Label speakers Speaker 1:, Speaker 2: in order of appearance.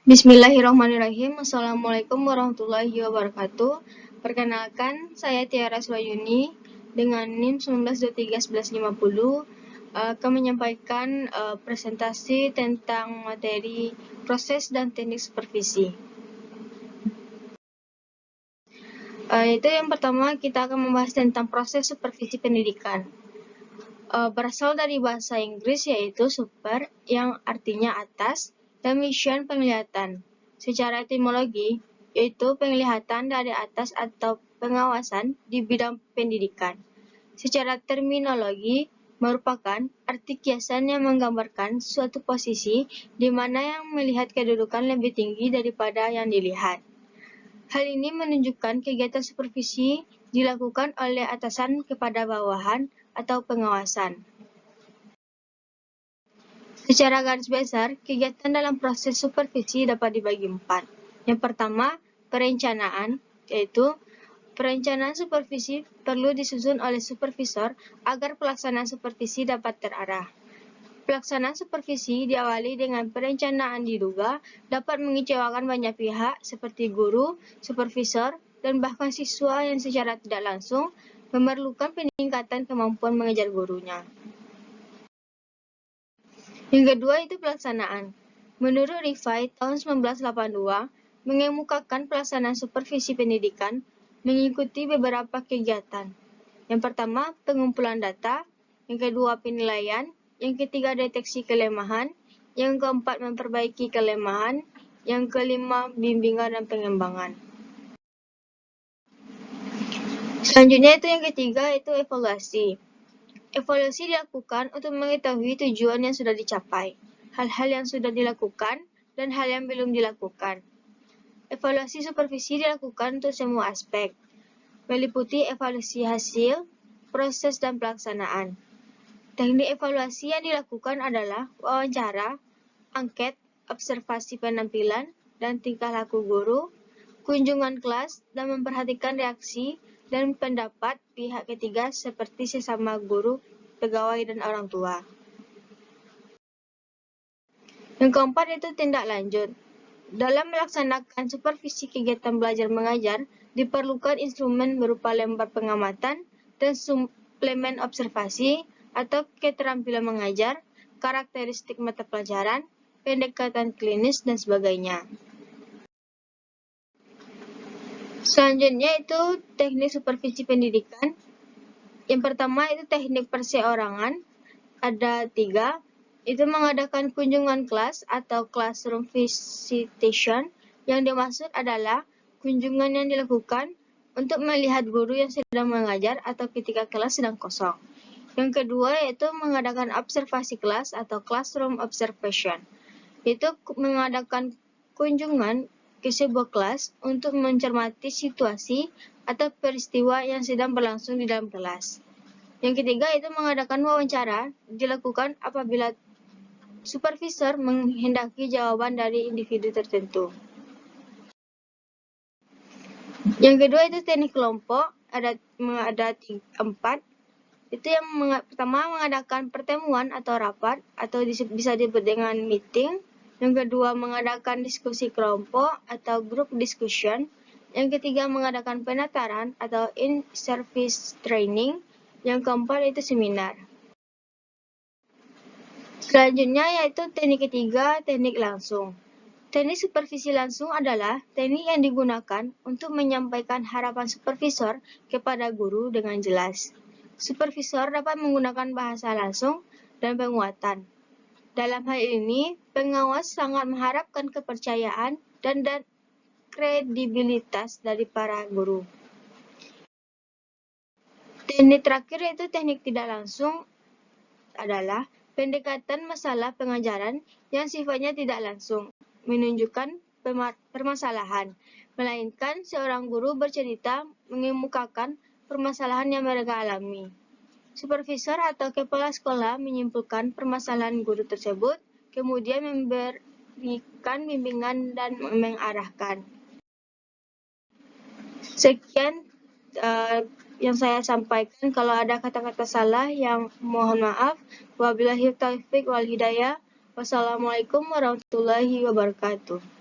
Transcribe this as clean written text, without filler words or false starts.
Speaker 1: Bismillahirrahmanirrahim. Assalamualaikum warahmatullahi wabarakatuh. Perkenalkan, saya Tiara Swayuni dengan NIM 19231150 akan menyampaikan presentasi tentang materi proses dan teknik supervisi. Itu yang pertama, kita akan membahas tentang proses supervisi pendidikan. Berasal dari bahasa Inggris yaitu super, yang artinya atas, dan vision penglihatan. Secara etimologi, yaitu penglihatan dari atas atau pengawasan di bidang pendidikan. Secara terminologi, merupakan arti kiasan yang menggambarkan suatu posisi di mana yang melihat kedudukan lebih tinggi daripada yang dilihat. Hal ini menunjukkan kegiatan supervisi dilakukan oleh atasan kepada bawahan atau pengawasan. Secara garis besar, kegiatan dalam proses supervisi dapat dibagi 4. Yang pertama, perencanaan, yaitu perencanaan supervisi perlu disusun oleh supervisor agar pelaksanaan supervisi dapat terarah. Pelaksanaan supervisi diawali dengan perencanaan diduga dapat mengecewakan banyak pihak seperti guru, supervisor, dan bahkan siswa yang secara tidak langsung memerlukan peningkatan kemampuan mengejar gurunya. Yang kedua itu pelaksanaan. Menurut Rifai tahun 1982, mengemukakan pelaksanaan supervisi pendidikan mengikuti beberapa kegiatan. Yang pertama, pengumpulan data. Yang kedua, penilaian. Yang ketiga, deteksi kelemahan. Yang keempat, memperbaiki kelemahan. Yang kelima, bimbingan dan pengembangan. Selanjutnya itu yang ketiga, itu evaluasi. Evaluasi dilakukan untuk mengetahui tujuan yang sudah dicapai, hal-hal yang sudah dilakukan, dan hal yang belum dilakukan. Evaluasi supervisi dilakukan untuk semua aspek, meliputi evaluasi hasil, proses, dan pelaksanaan. Teknik evaluasi yang dilakukan adalah wawancara, angket, observasi penampilan, dan tingkah laku guru, kunjungan kelas, dan memperhatikan reaksi dan pendapat pihak ketiga seperti sesama guru, pegawai, dan orang tua. Yang keempat itu tindak lanjut. Dalam melaksanakan supervisi kegiatan belajar mengajar, diperlukan instrumen berupa lembar pengamatan dan suplemen observasi atau keterampilan mengajar, karakteristik mata pelajaran, pendekatan klinis, dan sebagainya. Selanjutnya itu teknik supervisi pendidikan. Yang pertama itu teknik perseorangan, ada 3. Itu mengadakan kunjungan kelas atau classroom visitation. Yang dimaksud adalah kunjungan yang dilakukan untuk melihat guru yang sedang mengajar atau ketika kelas sedang kosong. Yang kedua yaitu mengadakan observasi kelas atau classroom observation. Itu mengadakan kunjungan ke sebuah kelas untuk mencermati situasi atau peristiwa yang sedang berlangsung di dalam kelas. Yang ketiga itu mengadakan wawancara, dilakukan apabila supervisor menghendaki jawaban dari individu tertentu. Yang kedua itu teknik kelompok, ada 4. Itu yang pertama mengadakan pertemuan atau rapat atau bisa disebut dengan meeting. Yang kedua mengadakan diskusi kelompok atau group discussion. Yang ketiga mengadakan penataran atau in-service training. Yang keempat itu seminar. Selanjutnya yaitu teknik ketiga, teknik langsung. Teknik supervisi langsung adalah teknik yang digunakan untuk menyampaikan harapan supervisor kepada guru dengan jelas. Supervisor dapat menggunakan bahasa langsung dan penguatan. Dalam hal ini, pengawas sangat mengharapkan kepercayaan dan kredibilitas dari para guru. Teknik terakhir yaitu teknik tidak langsung adalah pendekatan masalah pengajaran yang sifatnya tidak langsung menunjukkan permasalahan, melainkan seorang guru bercerita mengemukakan permasalahan yang mereka alami. Supervisor atau kepala sekolah menyimpulkan permasalahan guru tersebut, kemudian memberikan bimbingan dan mengarahkan. Sekian yang saya sampaikan. Kalau ada kata-kata salah yang mohon maaf. Wabillahi taufiq wal hidayah. Wassalamualaikum warahmatullahi wabarakatuh.